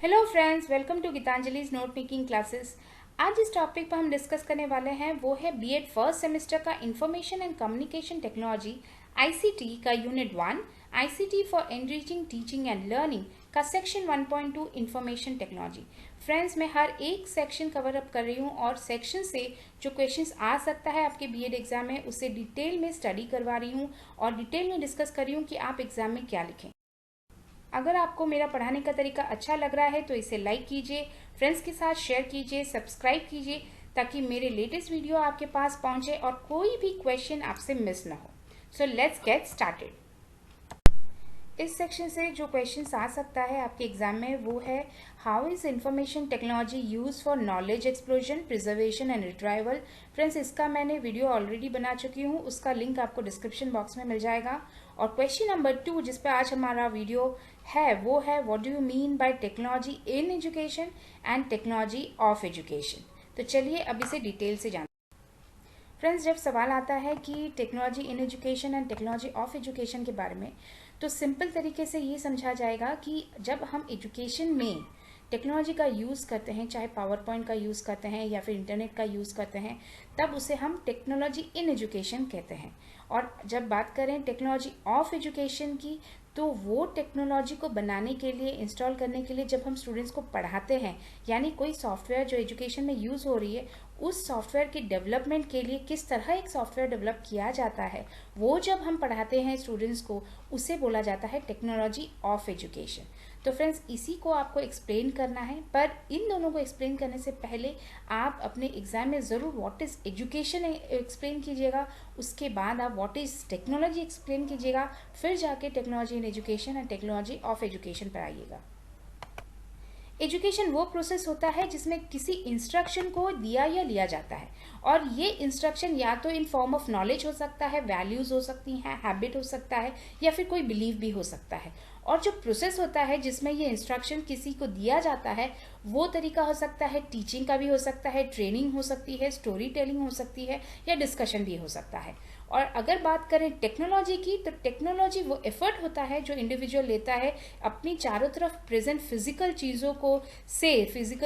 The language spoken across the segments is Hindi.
हेलो फ्रेंड्स, वेलकम टू गीतांजलि's नोट मेकिंग क्लासेस। आज जिस टॉपिक पर हम डिस्कस करने वाले हैं वो है बीएड फर्स्ट सेमेस्टर का information and communication technology ICT का unit 1 ICT for enriching teaching and learning का सेक्शन 1.2 इंफॉर्मेशन टेक्नोलॉजी। फ्रेंड्स, मैं हर एक सेक्शन कवर अप कर रही हूँ और सेक्शन से जो क्वेश्चंस आ सकता है आपके बीएड एग्जाम में उसे डिटेल में स्टडी करवा रही हूँ और डिटेल में डिस्कस कर रही हूँ कि आप एग्जाम में क्या लिखें। अगर आपको मेरा पढ़ाने का तरीका अच्छा लग रहा है तो इसे लाइक कीजिए, फ्रेंड्स के साथ शेयर कीजिए, सब्सक्राइब कीजिए ताकि मेरे लेटेस्ट वीडियो आपके पास पहुंचे और कोई भी क्वेश्चन आपसे मिस ना हो। So let's get started. इस सेक्शन से जो क्वेश्चन आ सकता है आपके एग्जाम में वो है how is information technology use for knowledge explosion, preservation and retrieval. Friends, इसका मैंने वीडियो ऑलरेडी बना चुकी हूँ, उसका लिंक आपको डिस्क्रिप्शन बॉक्स में मिल जाएगा। और क्वेश्चन नंबर 2 जिस पे आज हमारा वीडियो है वो है what do you mean by technology in education and technology of education. तो चलिए अब इसे डिटेल से जानते हैं। फ्रेंड्स, जब सवाल आता है कि technology in education and technology of education के बारे में, तो सिंपल तरीके से ये समझा जाएगा कि जब हम एजुकेशन में टेक्नोलॉजी का यूज़ करते हैं, चाहे पावर पॉइंट का यूज़ करते हैं या फिर इंटरनेट का यूज़ करते हैं, तब उसे हम टेक्नोलॉजी इन एजुकेशन कहते हैं। और जब बात करें टेक्नोलॉजी ऑफ एजुकेशन की, तो वो टेक्नोलॉजी को बनाने के लिए, इंस्टॉल करने के लिए जब हम स्टूडेंट्स को पढ़ाते हैं, यानी कोई सॉफ्टवेयर जो एजुकेशन में यूज़ हो रही है, उस सॉफ्टवेयर के डेवलपमेंट के लिए किस तरह एक सॉफ्टवेयर डेवलप किया जाता है, वो जब हम पढ़ाते हैं स्टूडेंट्स को, उसे बोला जाता है टेक्नोलॉजी ऑफ एजुकेशन। तो फ्रेंड्स, इसी को आपको एक्सप्लेन करना है, पर इन दोनों को एक्सप्लेन करने से पहले आप अपने एग्जाम में ज़रूर व्हाट इज़ एजुकेशन एक्सप्लेन कीजिएगा, उसके बाद आप व्हाट इज़ टेक्नोलॉजी एक्सप्लेन कीजिएगा, फिर जाके technology in education and technology of education पर आइएगा। एजुकेशन वो प्रोसेस होता है जिसमें किसी इंस्ट्रक्शन को दिया या लिया जाता है, और ये इंस्ट्रक्शन या तो इन फॉर्म ऑफ नॉलेज हो सकता है, वैल्यूज हो सकती हैं, हैबिट हो सकता है, या फिर कोई बिलीव भी हो सकता है। और जो प्रोसेस होता है जिसमें ये इंस्ट्रक्शन किसी को दिया जाता है, वो तरीका हो सकता है टीचिंग का भी हो सकता है, ट्रेनिंग हो सकती है, स्टोरी टेलिंग हो सकती है, या डिस्कशन भी हो सकता है। और अगर बात करें टेक्नोलॉजी की, तो टेक्नोलॉजी वो एफर्ट होता है जो इंडिविजुअल लेता है अपनी चारों तरफ प्रेजेंट फिजिकल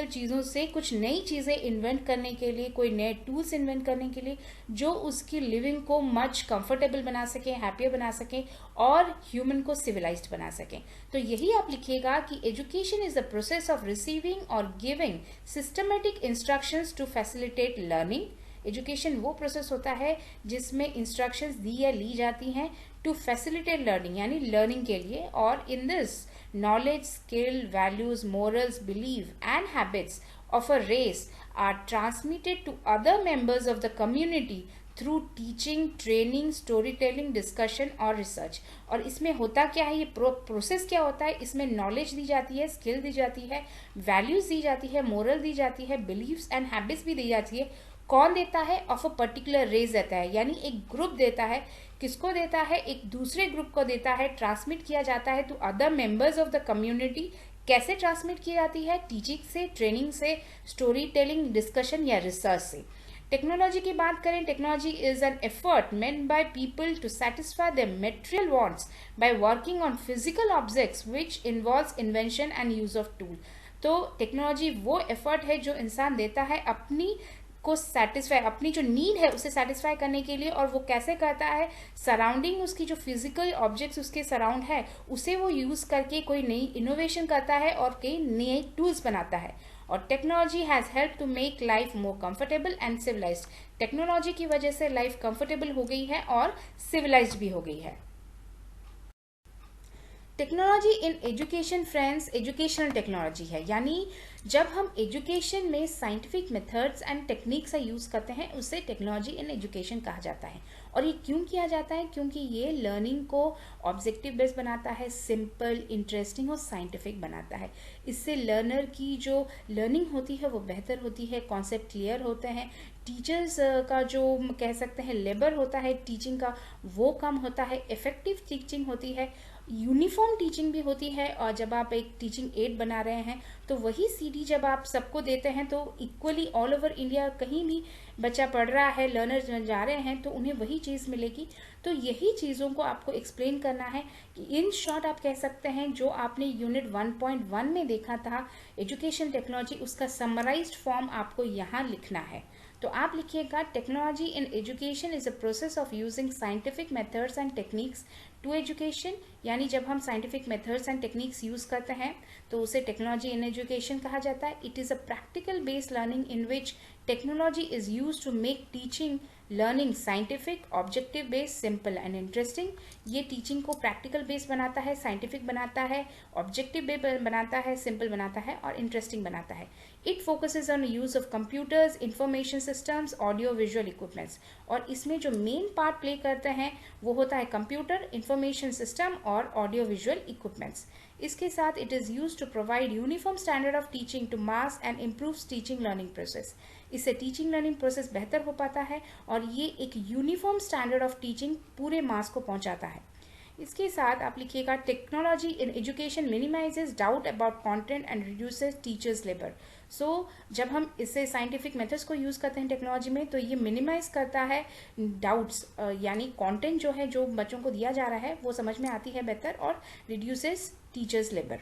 चीज़ों से कुछ नई चीज़ें इन्वेंट करने के लिए, कोई नए टूल्स इन्वेंट करने के लिए जो उसकी लिविंग को मच कंफर्टेबल बना सके, हैप्पियर बना सके और ह्यूमन को सिविलाइज्ड बना सके। तो यही आप लिखिएगा कि education is the process of receiving और giving systematic instructions to facilitate learning. Education वो प्रोसेस होता है जिसमें इंस्ट्रक्शंस दी या ली जाती हैं टू फैसिलिटेट लर्निंग, यानी लर्निंग के लिए। और in this knowledge, skill, values, morals, belief and habits of a race are transmitted to other members of the community through teaching, training, storytelling, discussion और research। और इसमें होता क्या है, ये प्रोसेस क्या होता है, इसमें नॉलेज दी जाती है, स्किल दी जाती है, वैल्यूज दी जाती है, मोरल दी जाती है, बिलीव्स एंड हैबिट्स भी दी जाती है। कौन देता है? ऑफ अ पर्टिकुलर रेस देता है, यानी एक ग्रुप देता है। किसको देता है? एक दूसरे ग्रुप को देता है। ट्रांसमिट किया जाता है to other members of the community. कैसे ट्रांसमिट की जाती है? टीचिंग से, ट्रेनिंग से, स्टोरी टेलिंग, डिस्कशन या रिसर्च से। टेक्नोलॉजी की बात करें, technology is an effort meant by people to satisfy their material wants by working on physical objects which involves invention and use of tool. तो टेक्नोलॉजी वो एफर्ट है जो इंसान देता है अपनी को सेटिस्फाई, अपनी जो नीड है उसे सेटिस्फाई करने के लिए। और वो कैसे करता है? सराउंडिंग, उसकी जो फिजिकल ऑब्जेक्ट्स उसके सराउंड है उसे वो यूज़ करके कोई नई इनोवेशन करता है और कई नए टूल्स बनाता है। और technology has help to make life more comfortable and civilised. Technology की वजह से लाइफ कंफर्टेबल हो गई है और सिविलाइज्ड भी हो गई है। Technology in education friends, educational technology है, यानी जब हम एजुकेशन में साइंटिफिक मेथड्स एंड टेक्निक्स का यूज़ करते हैं उसे टेक्नोलॉजी इन एजुकेशन कहा जाता है। और ये क्यों किया जाता है? क्योंकि ये लर्निंग को ऑब्जेक्टिव बेस्ड बनाता है, सिंपल, इंटरेस्टिंग और साइंटिफिक बनाता है। इससे लर्नर की जो लर्निंग होती है वो बेहतर होती है, कॉन्सेप्ट क्लियर होते हैं, टीचर्स का जो कह सकते हैं लेबर होता है टीचिंग का वो कम होता है, इफेक्टिव टीचिंग होती है। यूनिफॉर्म टीचिंग भी होती है, और जब आप एक टीचिंग एड बना रहे हैं तो वही सीडी जब आप सबको देते हैं तो इक्वली ऑल ओवर इंडिया कहीं भी बच्चा पढ़ रहा है, लर्नर जा रहे हैं तो उन्हें वही चीज़ मिलेगी। तो यही चीज़ों को आपको एक्सप्लेन करना है कि इन शॉर्ट आप कह सकते हैं जो आपने यूनिट 1.1 में देखा था एजुकेशन टेक्नोलॉजी, उसका समराइज्ड फॉर्म आपको यहाँ लिखना है। तो आप लिखिएगा, technology in education is a process of using scientific methods and techniques to education. यानी जब हम scientific methods and techniques use करते हैं तो उसे टेक्नोलॉजी इन एजुकेशन कहा जाता है। It is a practical based learning in which technology is use to make teaching learning scientific, objective based, simple and interesting. ये टीचिंग को प्रैक्टिकल बेस्ड बनाता है, साइंटिफिक बनाता है, ऑब्जेक्टिव बेस्ड बनाता है, सिंपल बनाता है और इंटरेस्टिंग बनाता है। It focuses on use of computers, information systems, audio visual equipments. और इसमें जो मेन पार्ट प्ले करते हैं वो होता है कंप्यूटर, इंफॉर्मेशन सिस्टम और ऑडियो विजुअल इक्विपमेंट्स। इसके साथ it is use to provide uniform standard of teaching to mass and improves teaching learning process. इससे टीचिंग लर्निंग प्रोसेस बेहतर हो पाता है और ये एक यूनिफॉर्म स्टैंडर्ड ऑफ टीचिंग पूरे मास को पहुंचाता है। इसके साथ आप लिखिएगा, technology in education minimizes doubt about content and reduces teachers labour. So जब हम इसे साइंटिफिक मेथड्स को यूज़ करते हैं टेक्नोलॉजी में तो ये मिनिमाइज करता है डाउट्स, यानी कंटेंट जो है जो बच्चों को दिया जा रहा है वो समझ में आती है बेहतर, और reduces teachers labour.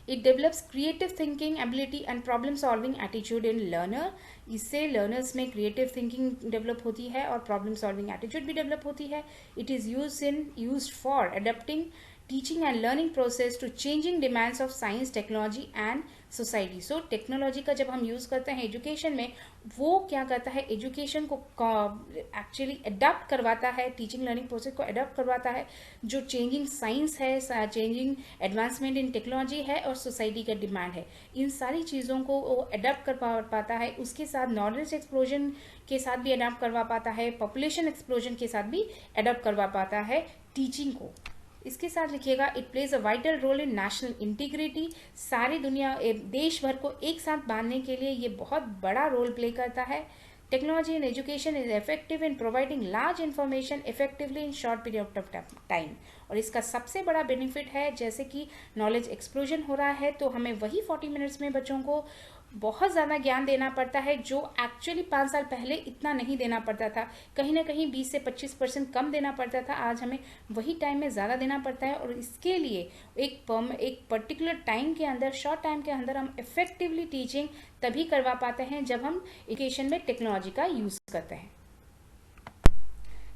It develops creative thinking ability and problem solving attitude in learner. इससे लर्नर्स में क्रिएटिव थिंकिंग डेवलप होती है और प्रॉब्लम सॉल्विंग एटीट्यूड भी डेवलप होती है। It is used for adapting teaching and learning process to changing demands of science, technology and society. So technology का जब हम यूज़ करते हैं एजुकेशन में, वो क्या करता है, एजुकेशन को एक्चुअली अडॉप्ट करवाता है, टीचिंग लर्निंग प्रोसेस को अडॉप्ट करवाता है जो चेंजिंग साइंस है, चेंजिंग एडवांसमेंट इन टेक्नोलॉजी है और सोसाइटी का डिमांड है। इन सारी चीज़ों को वो अडॉप्ट कर पाता है। उसके साथ नॉलेज एक्सप्लोजन के साथ भी अडॉप्ट करवा पाता है, पॉपुलेशन एक्सप्लोजन के साथ भी अडॉप्ट करवा पाता है टीचिंग को। इसके साथ लिखिएगा, it plays a vital role in national integrity. सारी दुनिया, देश भर को एक साथ बांधने के लिए ये बहुत बड़ा रोल प्ले करता है। Technology in education is effective in providing large information effectively in short period of time. और इसका सबसे बड़ा बेनिफिट है, जैसे कि नॉलेज एक्सप्लोजन हो रहा है तो हमें वही 40 मिनट्स में बच्चों को बहुत ज़्यादा ज्ञान देना पड़ता है जो एक्चुअली 5 साल पहले इतना नहीं देना पड़ता था। कहीं ना कहीं 20 से 25% कम देना पड़ता था, आज हमें वही टाइम में ज़्यादा देना पड़ता है। और इसके लिए एक पर्टिकुलर टाइम के अंदर, शॉर्ट टाइम के अंदर हम इफेक्टिवली टीचिंग तभी करवा पाते हैं जब हम एजुकेशन में टेक्नोलॉजी का यूज़ करते हैं।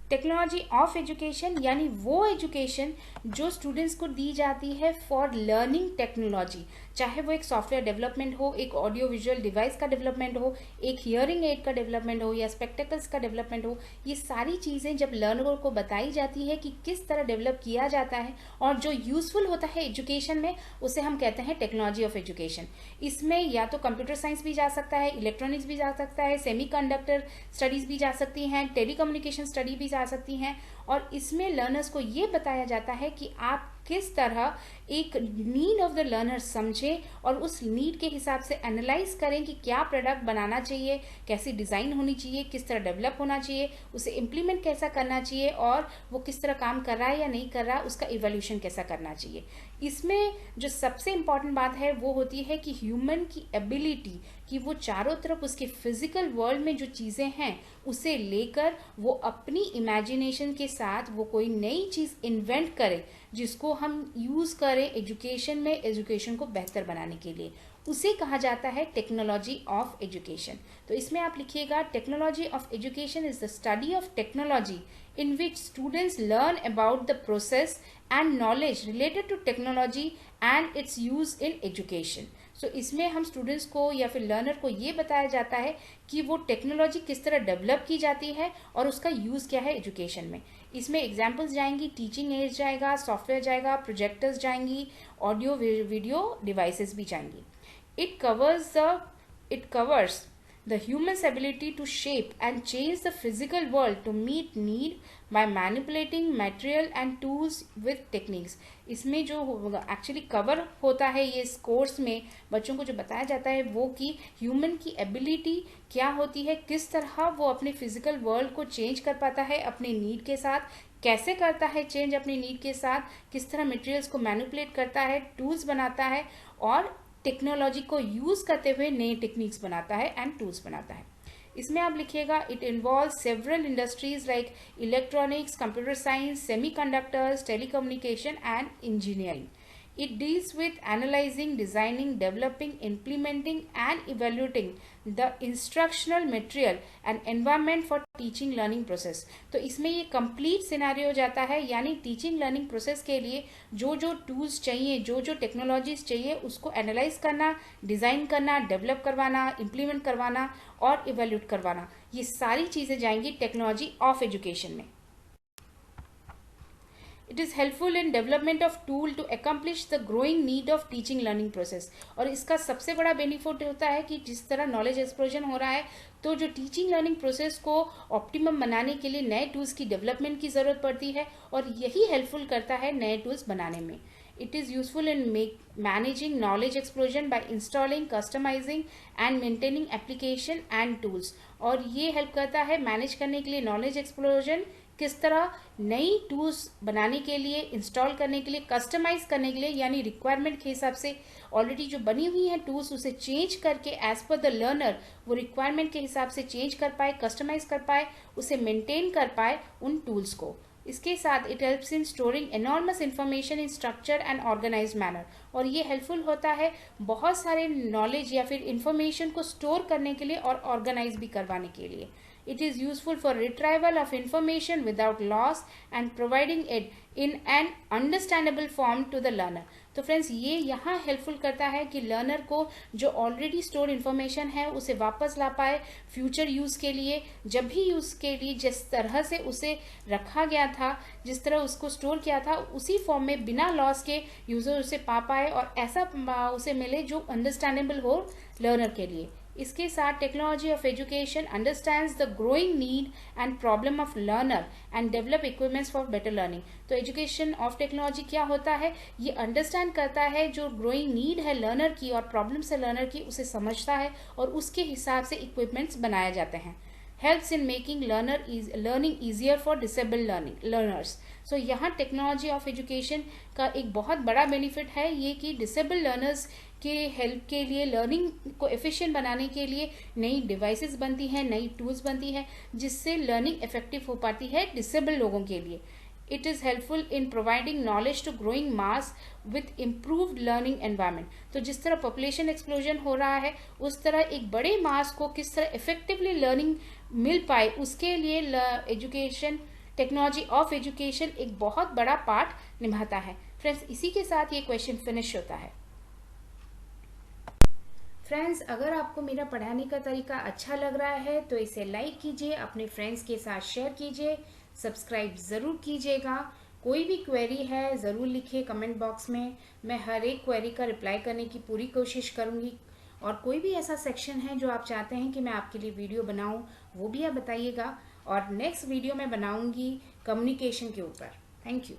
टेक्नोलॉजी ऑफ एजुकेशन यानी वो एजुकेशन जो स्टूडेंट्स को दी जाती है फॉर लर्निंग टेक्नोलॉजी, चाहे वो एक सॉफ्टवेयर डेवलपमेंट हो, एक ऑडियो विजुअल डिवाइस का डेवलपमेंट हो, एक हियरिंग एड का डेवलपमेंट हो या स्पेक्टेकल्स का डेवलपमेंट हो। ये सारी चीज़ें जब लर्नर को बताई जाती है कि किस तरह डेवलप किया जाता है और जो यूजफुल होता है एजुकेशन में, उसे हम कहते हैं टेक्नोलॉजी ऑफ एजुकेशन। इसमें या तो कंप्यूटर साइंस भी जा सकता है, इलेक्ट्रॉनिक्स भी जा सकता है, सेमीकंडक्टर स्टडीज़ भी जा सकती हैं, टेलीकम्युनिकेशन स्टडी भी जा सकती हैं। और इसमें लर्नर्स को ये बताया जाता है कि आप किस तरह एक नीड ऑफ द लर्नर समझें और उस नीड के हिसाब से एनालाइज करें कि क्या प्रोडक्ट बनाना चाहिए, कैसी डिज़ाइन होनी चाहिए, किस तरह डेवलप होना चाहिए, उसे इम्प्लीमेंट कैसा करना चाहिए और वो किस तरह काम कर रहा है या नहीं कर रहा, उसका इवोल्यूशन कैसा करना चाहिए। इसमें जो सबसे इम्पॉर्टेंट बात है वो होती है कि ह्यूमन की एबिलिटी कि वो चारों तरफ उसके फिजिकल वर्ल्ड में जो चीज़ें हैं उसे लेकर वो अपनी इमेजिनेशन के साथ वो कोई नई चीज़ इन्वेंट करे जिसको हम यूज़ करें एजुकेशन में, एजुकेशन को बेहतर बनाने के लिए। उसे कहा जाता है टेक्नोलॉजी ऑफ एजुकेशन। तो इसमें आप लिखिएगा, technology of education is the study of technology in which students learn about the process and knowledge related to technology and its use in education. So इसमें हम स्टूडेंट्स को या फिर लर्नर को ये बताया जाता है कि वो टेक्नोलॉजी किस तरह डेवलप की जाती है और उसका यूज़ क्या है एजुकेशन में। इसमें एग्जाम्पल्स जाएंगी, टीचिंग एड जाएगा, सॉफ्टवेयर जाएगा, प्रोजेक्टर्स जाएंगी, ऑडियो वीडियो डिवाइसेस भी जाएंगी। It covers the human's ability to shape and change the physical world to meet need by manipulating material and tools with techniques। इसमें जो एक्चुअली कवर होता है ये इस कोर्स में बच्चों को जो बताया जाता है वो कि ह्यूमन की एबिलिटी क्या होती है, किस तरह वो अपने फिजिकल वर्ल्ड को चेंज कर पाता है अपने नीड के साथ, कैसे करता है चेंज अपनी नीड के साथ, किस तरह मटेरियल्स को मैनिपुलेट करता है, टूल्स बनाता है और टेक्नोलॉजी को यूज करते हुए नए टेक्निक्स बनाता है एंड टूल्स बनाता है। इसमें आप लिखिएगा it involve several industries like electronics, computer science, semiconductors, telecommunication and engineering. It deals with analyzing, designing, developing, implementing and evaluating the instructional material and environment for teaching learning process। तो इसमें ये complete scenario हो जाता है, यानी teaching learning process के लिए जो जो tools चाहिए, जो जो technologies चाहिए उसको analyze करना, design करना, develop करवाना, implement करवाना और evaluate करवाना, ये सारी चीज़ें जाएंगी technology of education में। It is helpful in development of tool to accomplish the growing need of teaching learning process। और इसका सबसे बड़ा बेनिफिट होता है कि जिस तरह नॉलेज एक्सप्लोजन हो रहा है तो जो टीचिंग लर्निंग प्रोसेस को ऑप्टिमम बनाने के लिए नए टूल्स की डेवलपमेंट की ज़रूरत पड़ती है और यही हेल्पफुल करता है नए टूल्स बनाने में। It is useful in managing knowledge explosion by installing, customizing and maintaining application and tools। और ये हेल्प करता है मैनेज करने के लिए नॉलेज एक्सप्लोजन, किस तरह नई टूल्स बनाने के लिए, इंस्टॉल करने के लिए, कस्टमाइज करने के लिए, यानी रिक्वायरमेंट के हिसाब से ऑलरेडी जो बनी हुई है टूल्स उसे चेंज करके एज पर द लर्नर वो रिक्वायरमेंट के हिसाब से चेंज कर पाए, कस्टमाइज कर पाए, उसे मेंटेन कर पाए उन टूल्स को। इसके साथ it helps in storing enormous information in structure and organise manner. और ये हेल्पफुल होता है बहुत सारे नॉलेज या फिर इंफॉर्मेशन को स्टोर करने के लिए और ऑर्गेनाइज भी करवाने के लिए। It is useful for retrieval of information without loss and providing it in an understandable form to the learner। तो फ्रेंड्स ये यहाँ हेल्पफुल करता है कि लर्नर को जो ऑलरेडी स्टोर इन्फॉर्मेशन है उसे वापस ला पाए फ्यूचर यूज़ के लिए, जब भी यूज़ के लिए जिस तरह से उसे रखा गया था, जिस तरह उसको स्टोर किया था उसी फॉर्म में बिना लॉस के यूज़र उसे पा पाए और ऐसा उसे मिले जो अंडरस्टैंडेबल हो लर्नर के लिए। इसके साथ technology of education understands the growing need and problem of learner and develop equipments for better learning. तो एजुकेशन ऑफ टेक्नोलॉजी क्या होता है, ये अंडरस्टैंड करता है जो ग्रोइंग नीड है लर्नर की और प्रॉब्लम्स है लर्नर की, उसे समझता है और उसके हिसाब से इक्विपमेंट्स बनाए जाते हैं। Helps in making learning easier for disable learners. So यहाँ टेक्नोलॉजी ऑफ एजुकेशन का एक बहुत बड़ा बेनिफिट है ये कि डिसेबल लर्नर्स के हेल्प के लिए, लर्निंग को एफिशिएंट बनाने के लिए नई डिवाइसेस बनती हैं, नई टूल्स बनती हैं जिससे लर्निंग इफेक्टिव हो पाती है डिसेबल लोगों के लिए। It is helpful in providing knowledge to growing mass with improved learning environment. तो जिस तरह पॉपुलेशन एक्सप्लोजन हो रहा है उस तरह एक बड़े मास को किस तरह इफेक्टिवली लर्निंग मिल पाए उसके लिए एजुकेशन, टेक्नोलॉजी ऑफ एजुकेशन एक बहुत बड़ा पार्ट निभाता है। फ्रेंड्स इसी के साथ ये क्वेश्चन फिनिश होता है। फ्रेंड्स अगर आपको मेरा पढ़ाने का तरीका अच्छा लग रहा है तो इसे लाइक कीजिए, अपने फ्रेंड्स के साथ शेयर कीजिए, सब्सक्राइब ज़रूर कीजिएगा। कोई भी क्वेरी है ज़रूर लिखिए कमेंट बॉक्स में, मैं हर एक क्वेरी का रिप्लाई करने की पूरी कोशिश करूँगी। और कोई भी ऐसा सेक्शन है जो आप चाहते हैं कि मैं आपके लिए वीडियो बनाऊं वो भी आप बताइएगा और नेक्स्ट वीडियो में बनाऊंगी कम्युनिकेशन के ऊपर। Thank you.